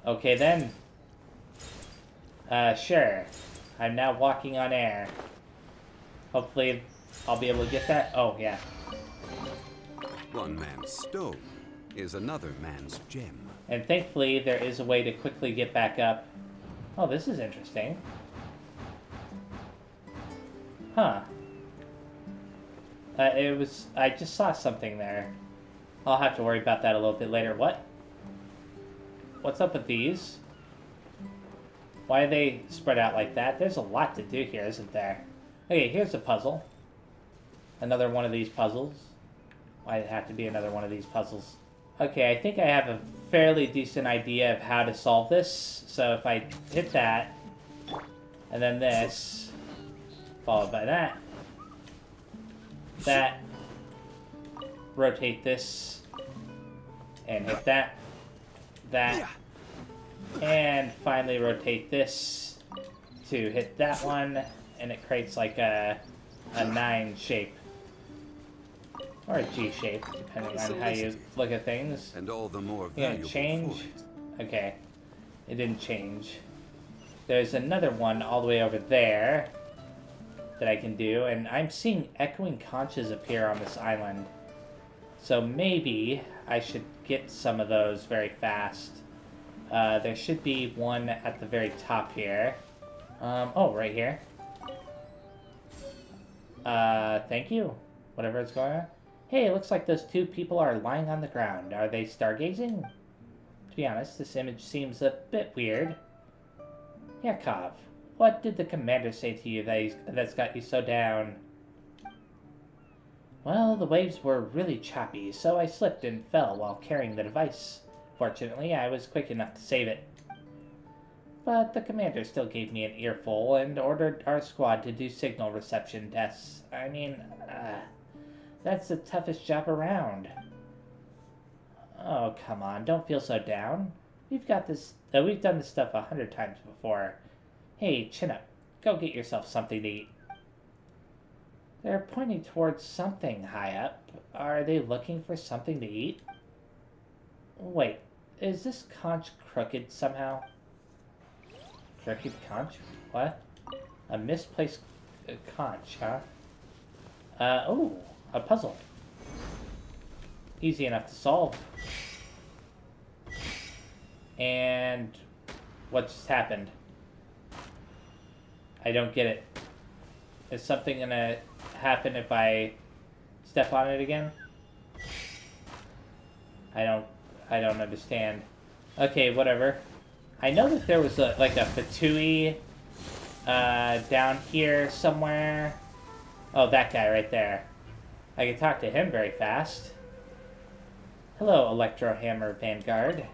Okay then. Sure. I'm now walking on air. Hopefully I'll be able to get that. Oh, yeah. One man's stone is another man's gem. And thankfully there is a way to quickly get back up. Oh, this is interesting. Huh. I just saw something there. I'll have to worry about that a little bit later. What? What's up with these? Why are they spread out like that? There's a lot to do here, isn't there? Okay, here's a puzzle. Another one of these puzzles. Why'd it have to be another one of these puzzles? Okay, I think I have a fairly decent idea of how to solve this. So if I hit that, and then this, followed by that, rotate this, and hit that, and finally rotate this to hit that one, and it creates like a 9 shape. Or a G shape, depending on how you look at things. And all the more Yeah, valuable change. for it. Okay. It didn't change. There's another one all the way over there that I can do, and I'm seeing echoing conches appear on this island. So maybe I should get some of those very fast. There should be one at the very top here. Oh, right here. Thank you. Whatever is going on. Hey, it looks like those two people are lying on the ground. Are they stargazing? To be honest, this image seems a bit weird. Yakov, what did the commander say to you that's got you so down? Well, the waves were really choppy, so I slipped and fell while carrying the device. Fortunately, I was quick enough to save it. But the commander still gave me an earful and ordered our squad to do signal reception tests. I mean, that's the toughest job around. Oh, come on, don't feel so down. We've done this stuff 100 times before. Hey, chin up. Go get yourself something to eat. They're pointing towards something high up. Are they looking for something to eat? Wait, is this conch crooked somehow? Crooked conch? What? A misplaced conch, huh? Oh, a puzzle. Easy enough to solve. And what just happened? I don't get it. Is something gonna happen if I step on it again? I don't understand. Okay, whatever. I know that there was like a Fatui down here somewhere. Oh, that guy right there. I can talk to him very fast. Hello, Electrohammer Vanguard.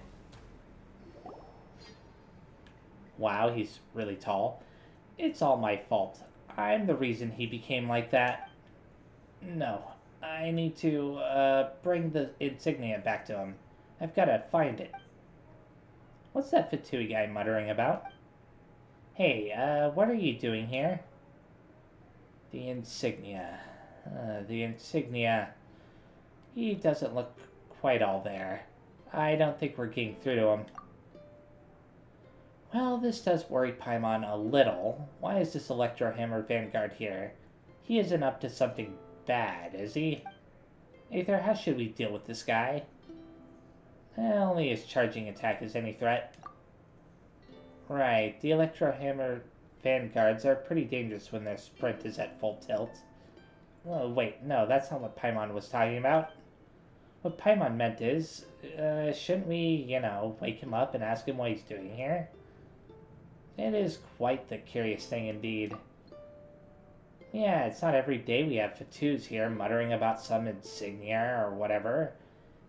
Wow, he's really tall. It's all my fault. I'm the reason he became like that. No, I need to bring the insignia back to him. I've got to find it. What's that Fatui guy muttering about? Hey, what are you doing here? The insignia. The insignia. He doesn't look quite all there. I don't think we're getting through to him. Well, this does worry Paimon a little. Why is this Electrohammer Vanguard here? He isn't up to something bad, is he? Aether, how should we deal with this guy? Only his charging attack is any threat. Right, the Electrohammer Vanguards are pretty dangerous when their sprint is at full tilt. Oh, wait, no, that's not what Paimon was talking about. What Paimon meant is, shouldn't we, you know, wake him up and ask him what he's doing here? It is quite the curious thing indeed. Yeah, it's not every day we have Fatus here muttering about some insignia or whatever.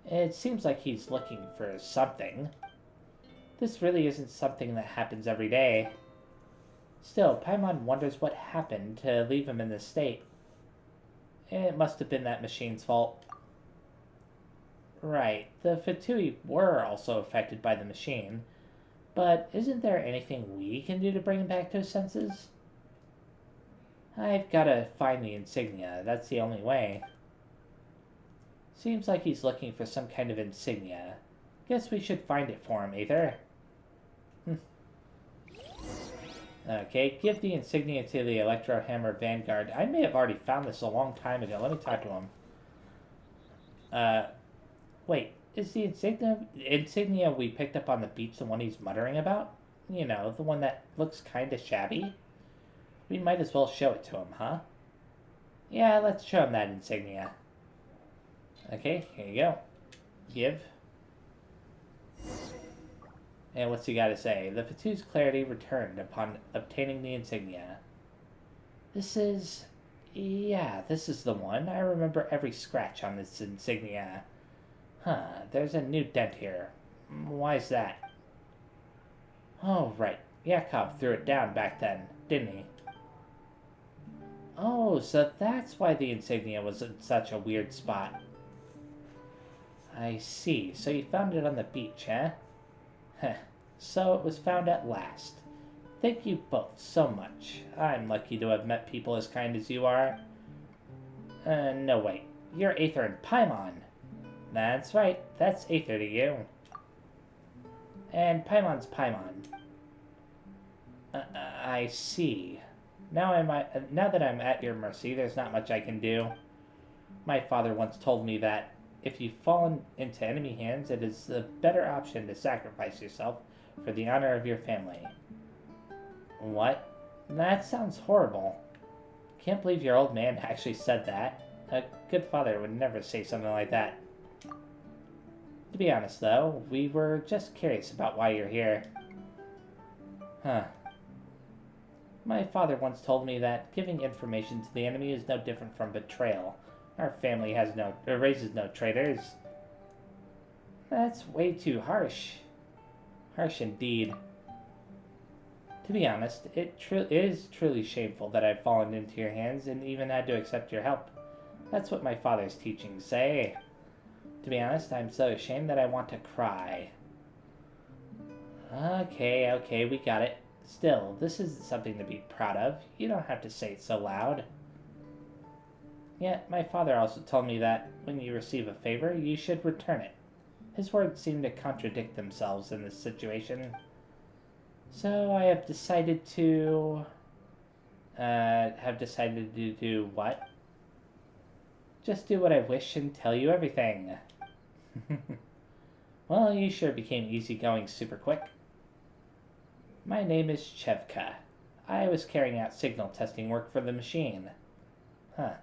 It seems like he's looking for something. This really isn't something that happens every day. Still, Paimon wonders what happened to leave him in this state. It must have been that machine's fault. Right, the Fatui were also affected by the machine, but isn't there anything we can do to bring him back to his senses? I've got to find the insignia, that's the only way. Seems like he's looking for some kind of insignia. Guess we should find it for him, Aether. Okay, give the insignia to the Electro Hammer Vanguard. I may have already found this a long time ago. Let me talk to him. Wait, is the insignia we picked up on the beach the one he's muttering about? You know, the one that looks kinda shabby? We might as well show it to him, huh? Yeah, let's show him that insignia. Okay, here you go. Give. And what's he got to say? The Fatu's clarity returned upon obtaining the insignia. This is the one. I remember every scratch on this insignia. Huh, there's a new dent here. Why's that? Oh, right. Yakov threw it down back then, didn't he? Oh, so that's why the insignia was in such a weird spot. I see. So you found it on the beach, huh? Heh. So it was found at last. Thank you both so much. I'm lucky to have met people as kind as you are. No wait. You're Aether and Paimon. That's right. That's Aether to you. And Paimon's Paimon. I see. Now that I'm at your mercy, there's not much I can do. My father once told me that if you've fallen into enemy hands, it is the better option to sacrifice yourself for the honor of your family. What? That sounds horrible. Can't believe your old man actually said that. A good father would never say something like that. To be honest, though, we were just curious about why you're here. Huh. My father once told me that giving information to the enemy is no different from betrayal. Our family raises no traitors. That's way too harsh. Harsh indeed. To be honest, it is truly shameful that I've fallen into your hands and even had to accept your help. That's what my father's teachings say. To be honest, I'm so ashamed that I want to cry. Okay, we got it. Still, this isn't something to be proud of. You don't have to say it so loud. Yet, my father also told me that when you receive a favor, you should return it. His words seem to contradict themselves in this situation. So I have decided to... do what? Just do what I wish and tell you everything. Well, you sure became easygoing super quick. My name is Chevka. I was carrying out signal testing work for the machine. Huh.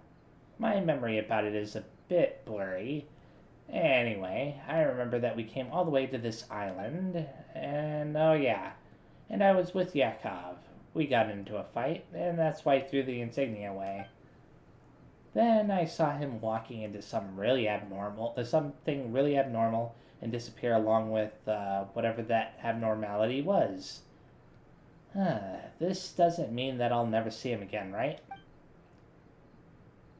My memory about it is a bit blurry. Anyway, I remember that we came all the way to this island, and oh yeah, and I was with Yakov. We got into a fight, and that's why I threw the insignia away. Then I saw him walking into something really abnormal, and disappear along with whatever that abnormality was. This doesn't mean that I'll never see him again, right?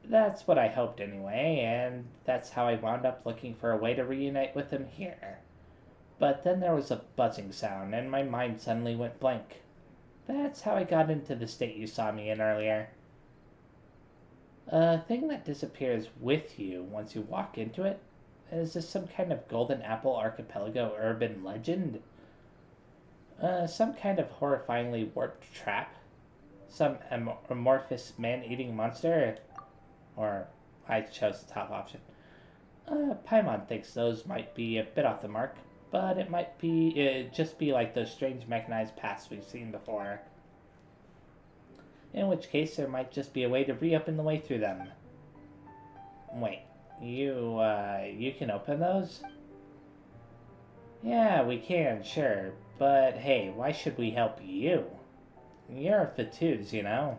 That's what I hoped anyway, and that's how I wound up looking for a way to reunite with him here. But then there was a buzzing sound, and my mind suddenly went blank. That's how I got into the state you saw me in earlier. A thing that disappears with you once you walk into it? Is this some kind of Golden Apple Archipelago urban legend? Some kind of horrifyingly warped trap? Some amorphous man-eating monster? Or, I chose the top option. Paimon thinks those might be a bit off the mark, but it might just be like those strange mechanized paths we've seen before. In which case, there might just be a way to reopen the way through them. Wait, You can open those? Yeah, we can, sure. But hey, why should we help you? You're Fatuz, you know.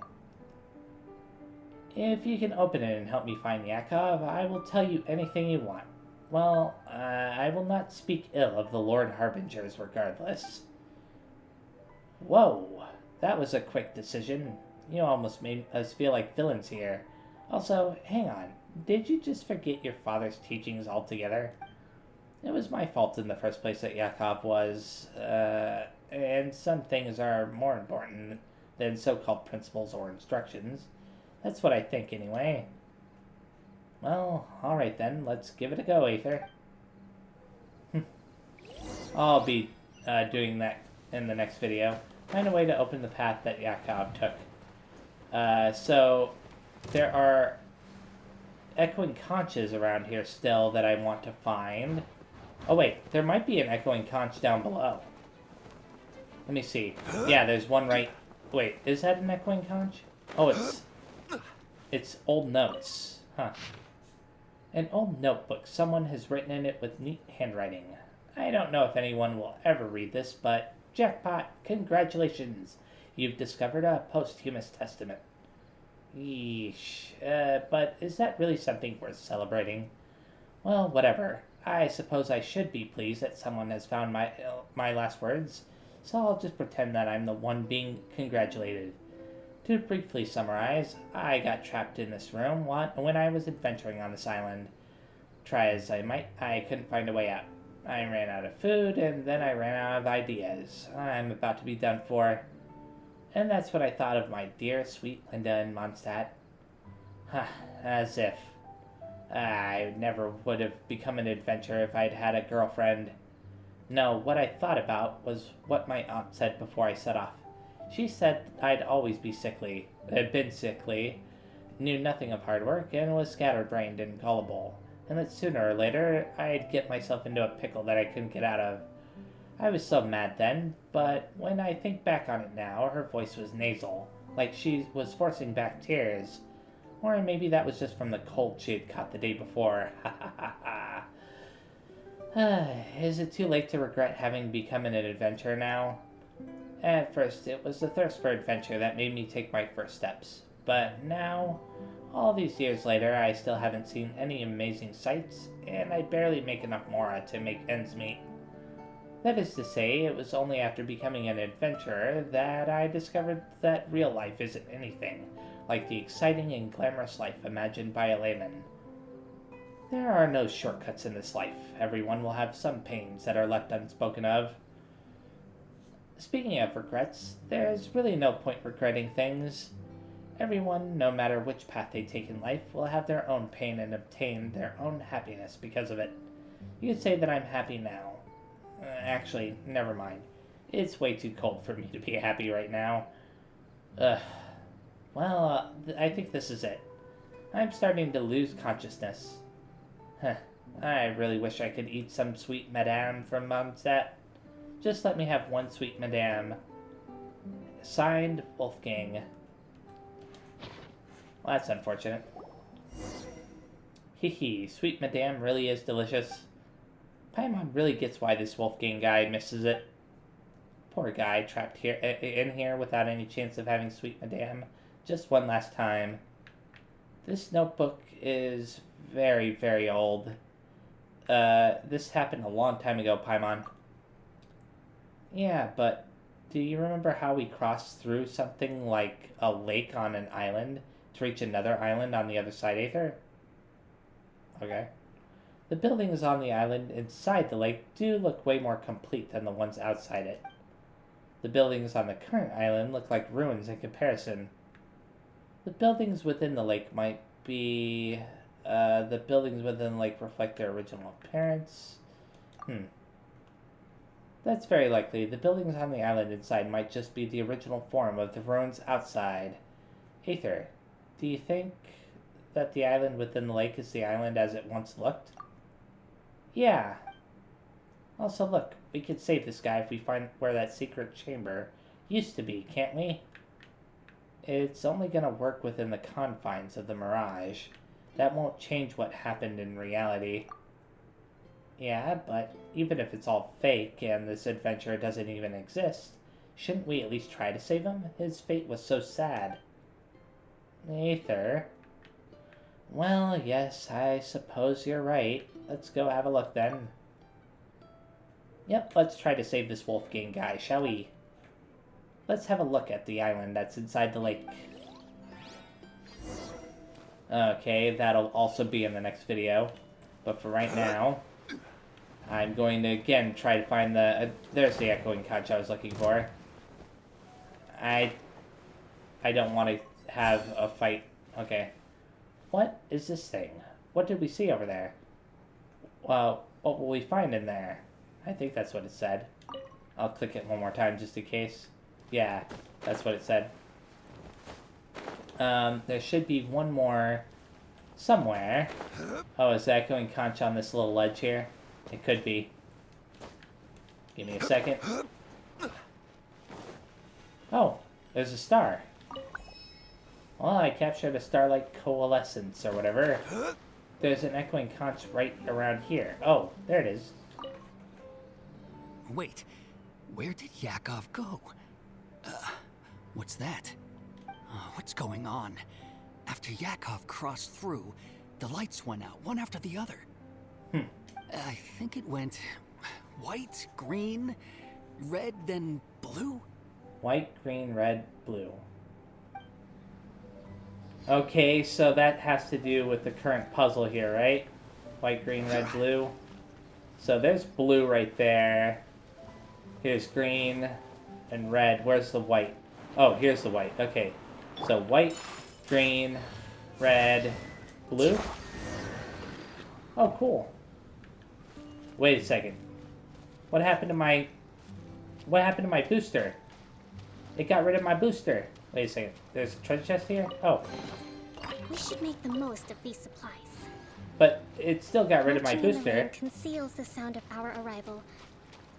If you can open it and help me find Yakov, I will tell you anything you want. Well, I will not speak ill of the Lord Harbingers regardless. Whoa, that was a quick decision. You almost made us feel like villains here. Also, hang on, did you just forget your father's teachings altogether? It was my fault in the first place that Yakov was, and some things are more important than so-called principles or instructions. That's what I think, anyway. Well, alright then, let's give it a go, Aether. I'll be doing that in the next video. Find a way to open the path that Yakov took. So, there are echoing conches around here still that I want to find. Oh wait, there might be an echoing conch down below. Let me see. Yeah, there's one right... Wait, is that an echoing conch? Oh, it's old notes. Huh. An old notebook. Someone has written in it with neat handwriting. I don't know if anyone will ever read this, but jackpot! Congratulations! You've discovered a posthumous testament. Yeesh. But is that really something worth celebrating? Well, whatever. I suppose I should be pleased that someone has found my last words, so I'll just pretend that I'm the one being congratulated. To briefly summarize, I got trapped in this room when I was adventuring on this island. Try as I might, I couldn't find a way out. I ran out of food, and then I ran out of ideas. I'm about to be done for. And that's what I thought of my dear, sweet Linda in Mondstadt. As if. I never would have become an adventurer if I'd had a girlfriend. No, what I thought about was what my aunt said before I set off. She said I'd always be sickly, been sickly, knew nothing of hard work, and was scatterbrained and gullible, and that sooner or later I'd get myself into a pickle that I couldn't get out of. I was so mad then, but when I think back on it now, her voice was nasal, like she was forcing back tears. Or maybe that was just from the cold she had caught the day before. Ha ha ha ha. Is it too late to regret having become an adventurer now? At first, it was the thirst for adventure that made me take my first steps. But now, all these years later, I still haven't seen any amazing sights, and I barely make enough mora to make ends meet. That is to say, it was only after becoming an adventurer that I discovered that real life isn't anything like the exciting and glamorous life imagined by a layman. There are no shortcuts in this life. Everyone will have some pains that are left unspoken of. Speaking of regrets, there's really no point regretting things. Everyone, no matter which path they take in life, will have their own pain and obtain their own happiness because of it. You could say that I'm happy now. Actually, never mind. It's way too cold for me to be happy right now. Well, I think this is it. I'm starting to lose consciousness. I really wish I could eat some sweet madame from Mondstadt. Just let me have one sweet madame. Signed, Wolfgang. Well, that's unfortunate. Hee, sweet madame really is delicious. Paimon really gets why this Wolfgang guy misses it. Poor guy, trapped here in here without any chance of having sweet madame. Just one last time. This notebook is very, very old. This happened a long time ago, Paimon. Yeah, but do you remember how we crossed through something like a lake on an island to reach another island on the other side, Aether? Okay. The buildings on the island inside the lake do look way more complete than the ones outside it. The buildings on the current island look like ruins in comparison. The buildings within the lake might be... the buildings within the lake reflect their original appearance. That's very likely. The buildings on the island inside might just be the original form of the ruins outside. Aether, do you think that the island within the lake is the island as it once looked? Yeah. Also, look, we could save this guy if we find where that secret chamber used to be, can't we? It's only gonna work within the confines of the Mirage. that won't change what happened in reality. Yeah, but even if it's all fake and this adventurer doesn't even exist, shouldn't we at least try to save him? His fate was so sad. Aether. Well, yes, I suppose you're right. Let's go have a look then. Yep, let's try to save this Wolfgang guy, shall we? Let's have a look at the island that's inside the lake. Okay, that'll also be in the next video. But for right now, I'm going to again try to find the... there's the echoing conch I was looking for. I don't want to have a fight. Okay. What is this thing? What did we see over there? Well, what will we find in there? I think that's what it said. I'll click it one more time just in case. Yeah, that's what it said. There should be one more somewhere. Oh, is the echoing conch on this little ledge here? It could be. Give me a second. Oh, there's a star. Well, I captured a starlight coalescence or whatever. There's an echoing conch right around here. Oh, there it is. Wait, where did Yakov go? What's that? What's going on? After Yakov crossed through, the lights went out, one after the other. I think it went white, green, red, then blue? White, green, red, blue. Okay, so that has to do with the current puzzle here, right? White, green, red, blue. So there's blue right there. Here's green and red. Where's the white? Oh, here's the white. Okay. So white, green, red, blue. Oh, cool. Wait a second. What happened to my booster? It got rid of my booster. Wait a second. There's a treasure chest here? Oh. We should make the most of these supplies. But it still got rid of my Marching in the booster. rain conceals the sound of our arrival,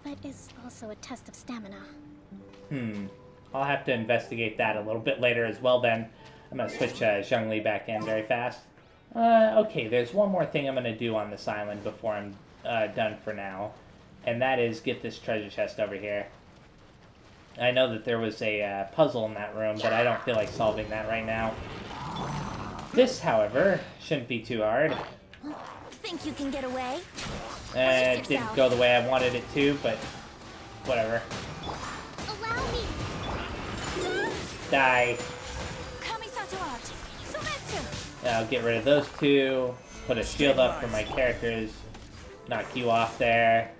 but is also a test of stamina. I'll have to investigate that a little bit later as well then. I'm going to switch Zhongli back in very fast. Okay, there's one more thing I'm going to do on this island before I'm done for now. And that is get this treasure chest over here. I know that there was a puzzle in that room, but I don't feel like solving that right now. This, however, shouldn't be too hard. Think you can get away? It didn't go the way I wanted it to, but whatever. Allow me. Die. I'll get rid of those two. Put a shield up for my characters. Knock you off there.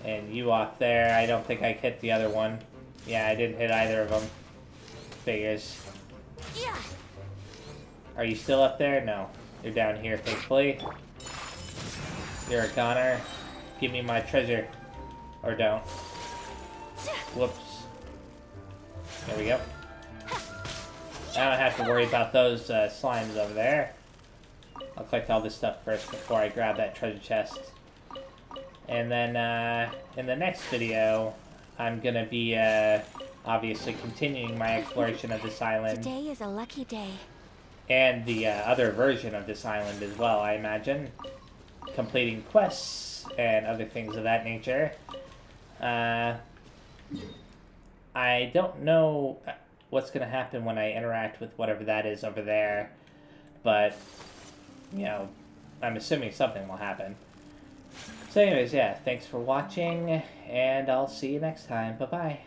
And you off there. I don't think I hit the other one. Yeah, I didn't hit either of them. Figures. Yeah. Are you still up there? No. You're down here, thankfully. You're a goner. Give me my treasure. Or don't. Whoops. There we go. I don't have to worry about those slimes over there. I'll collect all this stuff first before I grab that treasure chest. And then in the next video, I'm going to be obviously continuing my exploration of this island. Today is a lucky day. And the other version of this island as well, I imagine. Completing quests and other things of that nature. I don't know what's going to happen when I interact with whatever that is over there. But, you know, I'm assuming something will happen. So anyways, yeah, thanks for watching, and I'll see you next time. Bye-bye.